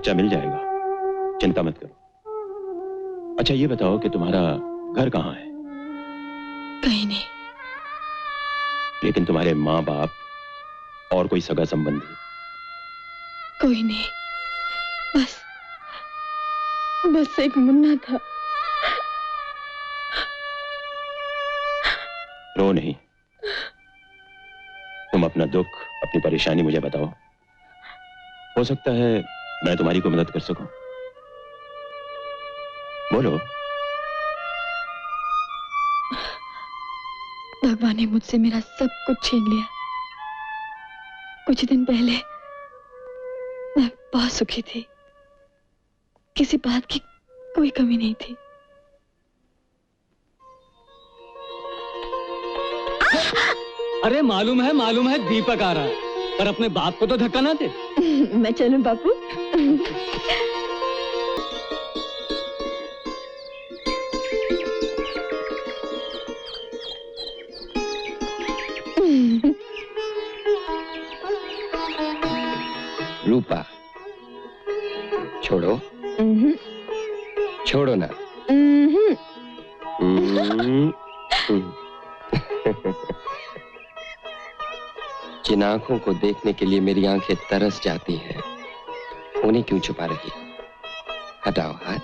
बच्चा मिल जाएगा, चिंता मत करो। अच्छा ये बताओ कि तुम्हारा घर कहाँ है? कहीं नहीं। लेकिन तुम्हारे माँ बाप और कोई सगा संबंधी? कोई नहीं, बस एक मुन्ना था। रो नहीं, तुम अपना दुख, अपनी परेशानी मुझे बताओ। हो सकता है मैं तुम्हारी कोई मदद कर सकूं। बोलो। भगवान ने मुझसे मेरा सब कुछ छीन लिया। कुछ दिन पहले मैं बहुत सुखी थी, किसी बात की कोई कमी नहीं थी। अरे मालूम है दीपक आ रहा है, पर अपने बाप को तो धक्का ना दे। मैं चलूं बापू? रूपा, छोड़ो। छोड़ो ना। जिन आंखों को देखने के लिए मेरी आंखें तरस जाती हैं, उन्हें क्यों छुपा रही? हटाओ हाथ।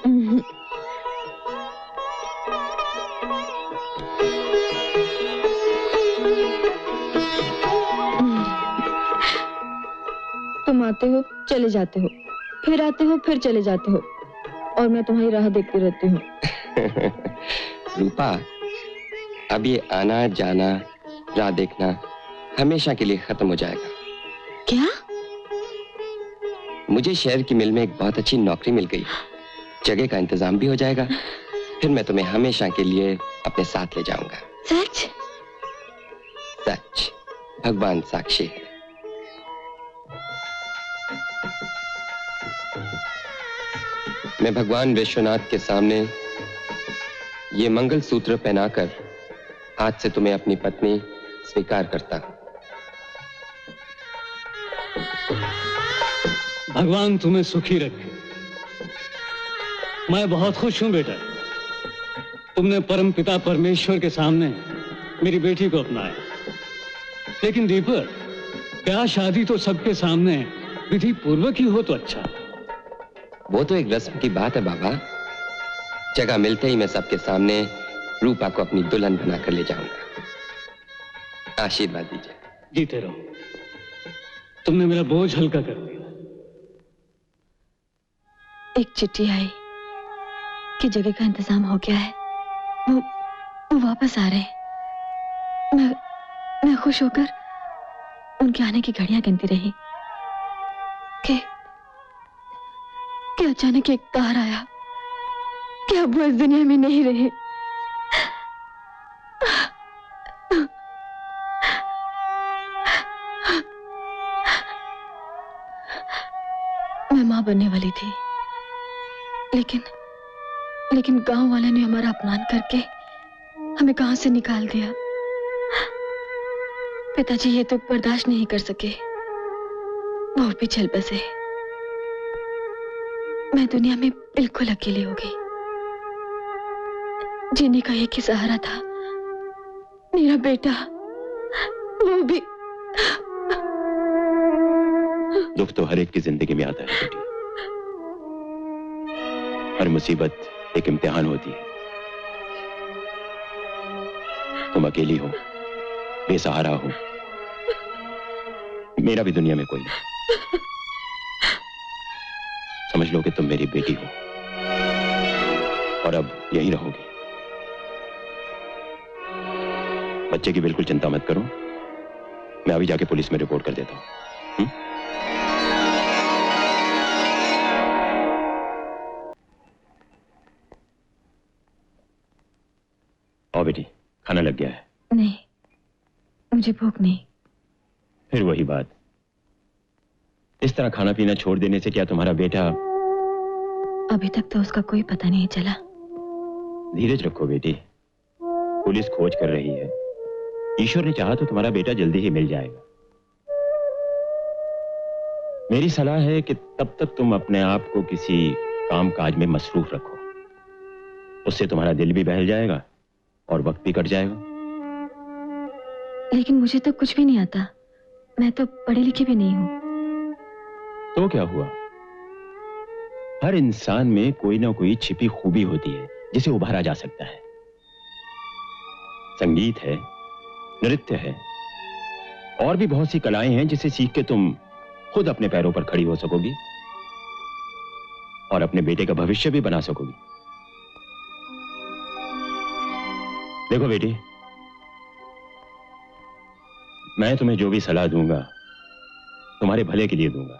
तुम आते हो, चले जाते हो, फिर आते हो, फिर चले जाते हो, और मैं तुम्हारी राह देखती रहती हूँ। रूपा, अब ये आना जाना, राह देखना हमेशा के लिए खत्म हो जाएगा। क्या? मुझे शहर की मिल में एक बहुत अच्छी नौकरी मिल गई, जगह का इंतजाम भी हो जाएगा। फिर मैं तुम्हें हमेशा के लिए अपने साथ ले जाऊंगा। सच? सच, भगवान साक्षी है। मैं भगवान विश्वनाथ के सामने ये मंगल सूत्र पहनाकर आज से तुम्हें अपनी पत्नी स्वीकार करता हूं। भगवान तुम्हें सुखी रखे। मैं बहुत खुश हूं बेटा, तुमने परम पिता परमेश्वर के सामने मेरी बेटी को अपनाया। लेकिन दीपक, क्या शादी तो सबके सामने विधि पूर्वक ही हो तो अच्छा। वो तो एक रस्म की बात है बाबा। जगह मिलते ही मैं सबके सामने रूपा को अपनी दुल्हन बनाकर ले जाऊंगा। आशीर्वाद दीजिए। जीते रहो, तुमने मेरा बोझ हल्का कर दिया। एक चिट्ठी आई कि जगह का इंतजाम हो गया है, वो वापस आ रहे हैं। मैं खुश होकर उनके आने की घड़ियां गिनती रही कि अचानक एक तार आया कि अब वो इस दुनिया में नहीं रहे। मैं मां बनने वाली थी, लेकिन गांव वाले ने हमारा अपमान करके हमें गांव से निकाल दिया। पिताजी ये तो बर्दाश्त नहीं कर सके, वो भी चल बसे। मैं दुनिया में बिल्कुल अकेली हो गई। जीने का एक ही सहारा था, मेरा बेटा, वो भी। दुख तो हर एक की जिंदगी में आता है बेटी। हर मुसीबत एक इम्तिहान होती है। तुम अकेली हो, बेसहारा हो, मेरा भी दुनिया में कोई नहीं। समझ लो कि तुम मेरी बेटी हो और अब यहीं रहोगी। बच्चे की बिल्कुल चिंता मत करो, मैं अभी जाके पुलिस में रिपोर्ट कर देता हूं। आओ बेटी, खाना लग गया है। नहीं, मुझे भूख नहीं। फिर वही बात, इस तरह खाना पीना छोड़ देने से क्या तुम्हारा बेटा? अभी तक तो उसका कोई पता नहीं चला। धीरज रखो बेटी, पुलिस खोज कर रही है। ईश्वर ने चाहा तो तुम्हारा बेटा जल्दी ही मिल जाएगा। मेरी सलाह है कि तब तक तुम अपने आप को किसी काम काज में मसरूफ रखो। उससे तुम्हारा दिल भी बहल जाएगा और वक्त भी कट जाएगा। लेकिन मुझे तो कुछ भी नहीं आता। मैं तो पढ़ी लिखी भी नहीं हूँ। तो क्या हुआ? हर इंसान में कोई ना कोई छिपी खूबी होती है जिसे उभारा जा सकता है। संगीत है, नृत्य है, और भी बहुत सी कलाएं हैं जिसे सीख के तुम खुद अपने पैरों पर खड़ी हो सकोगी और अपने बेटे का भविष्य भी बना सकोगी। देखो बेटी, मैं तुम्हें जो भी सलाह दूंगा तुम्हारे भले के लिए दूंगा।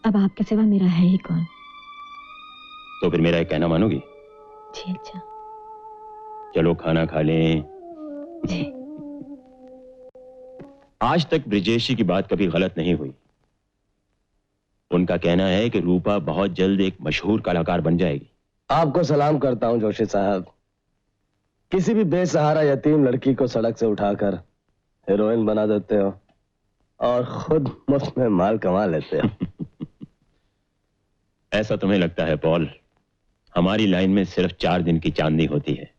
अब आपके सिवा मेरा है ही कौन? तो फिर मेरा एक कहना मानोगी? जी अच्छा। चलो खाना खा लें। जी। आज तक ब्रिजेश जी की बात कभी गलत नहीं हुई। उनका कहना है कि रूपा बहुत जल्द एक मशहूर कलाकार बन जाएगी। आपको सलाम करता हूं जोशी साहब। किसी भी बेसहारा यतीम लड़की को सड़क से उठाकर हीरोइन बना देते हो और खुद मुफ्त में माल कमा लेते हो। ऐसा तुम्हें लगता है पॉल? हमारी लाइन में सिर्फ 4 दिन की चांदनी होती है।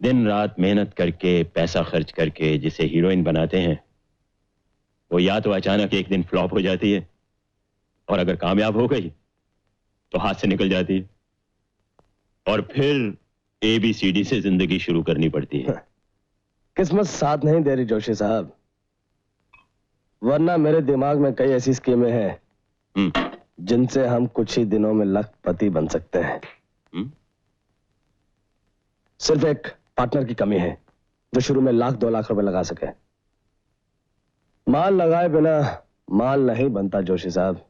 दिन रात मेहनत करके पैसा खर्च करके जिसे हीरोइन बनाते हैं वो या तो अचानक एक दिन फ्लॉप हो जाती है और अगर कामयाब हो गई तो हाथ से निकल जाती है और फिर ABCD से जिंदगी शुरू करनी पड़ती है। किस्मत साथ नहीं दे रही जोशी साहब, वरना मेरे दिमाग में कई ऐसी स्कीमें हैं जिनसे हम कुछ ही दिनों में लखपति बन सकते हैं। सिर्फ एक पार्टनर की कमी है जो शुरू में 1-2 लाख रुपए लगा सके। माल लगाए बिना माल नहीं बनता जोशी साहब।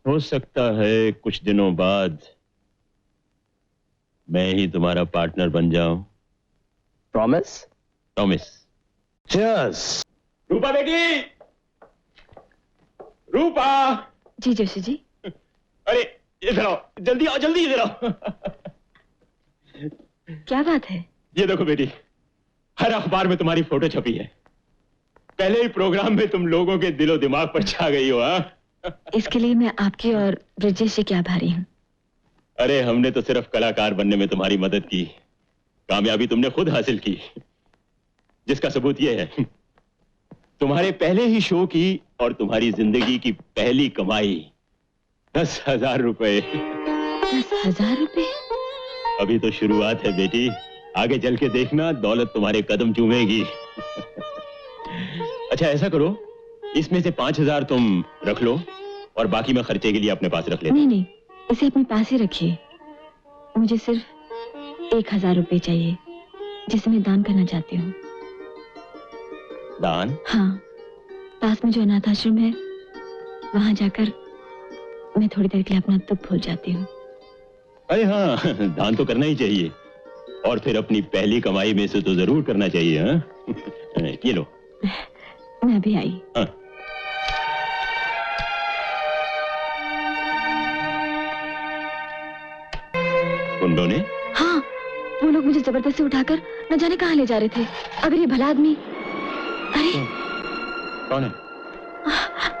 हो सकता है कुछ दिनों बाद मैं ही तुम्हारा पार्टनर बन जाऊं। प्रॉमिस? प्रॉमिस। चीयर्स। रूपा बेटी, रूपा। जी जोशी जी। अरे इधर आओ, जल्दी आओ, जल्दी इधर आओ। क्या बात है? ये देखो बेटी, हर अखबार में तुम्हारी फोटो छपी है। पहले ही प्रोग्राम में तुम लोगों के दिलो दिमाग पर छा गई हो। इसके लिए मैं आपकी और ब्रिजेश जी की आभारी हूँ। अरे हमने तो सिर्फ कलाकार बनने में तुम्हारी मदद की, कामयाबी तुमने खुद हासिल की, जिसका सबूत यह है तुम्हारे पहले ही शो की और तुम्हारी जिंदगी की पहली कमाई 10,000 रुपए। 10,000 रुपए? अभी तो शुरुआत है बेटी, आगे चल के देखना दौलत तुम्हारे कदम चूमेगी। अच्छा ऐसा करो, इसमें से 5,000 तुम रख लो और बाकी मैं खर्चे के लिए अपने पास रख लेता। नहीं, इसे अपने पास ही रखिए। मुझे सिर्फ 1,000 रुपए चाहिए जिसे मैं दान करना चाहती हूँ। दान? हाँ, पास में जो अनाथ आश्रम है वहां जाकर मैं थोड़ी देर के लिए अपना दुख भूल जाती हूँ। अरे हाँ, दान तो करना ही चाहिए और फिर अपनी पहली कमाई में से तो जरूर करना चाहिए। हाँ? ये लो। मैं भी आई। हाँ। उन दोनों ने? हाँ, वो लोग मुझे जबरदस्ती उठाकर न जाने कहाँ ले जा रहे थे। अगर ये भला आदमी, अरे कौन है?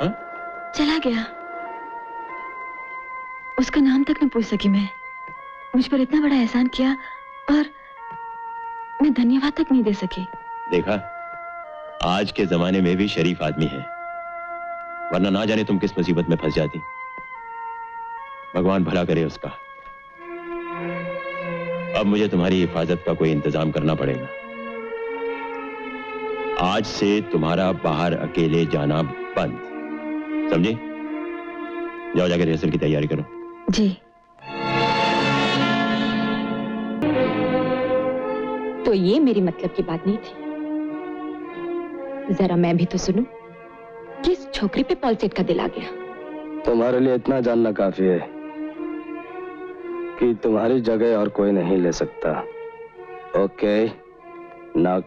हाँ? चला गया। उसका नाम तक न पूछ सकी मैं। मुझ पर इतना बड़ा एहसान किया और मैं धन्यवाद तक नहीं दे सकी। देखा, आज के जमाने में भी शरीफ आदमी है, वरना ना जाने तुम किस मुसीबत में फंस जाती। भगवान भला करे उसका। अब मुझे तुम्हारी हिफाजत का कोई इंतजाम करना पड़ेगा। आज से तुम्हारा बाहर अकेले जाना बंद, समझे? जाओ जाकर रिहर्सल की तैयारी करो। जी। तो ये मेरी मतलब की बात नहीं थी। जरा मैं भी तो सुनूं, किस छोकरी पे पॉल सेट का दिल आ गया? तुम्हारे लिए इतना जानना काफी है कि तुम्हारी जगह और कोई नहीं ले सकता। Okay, now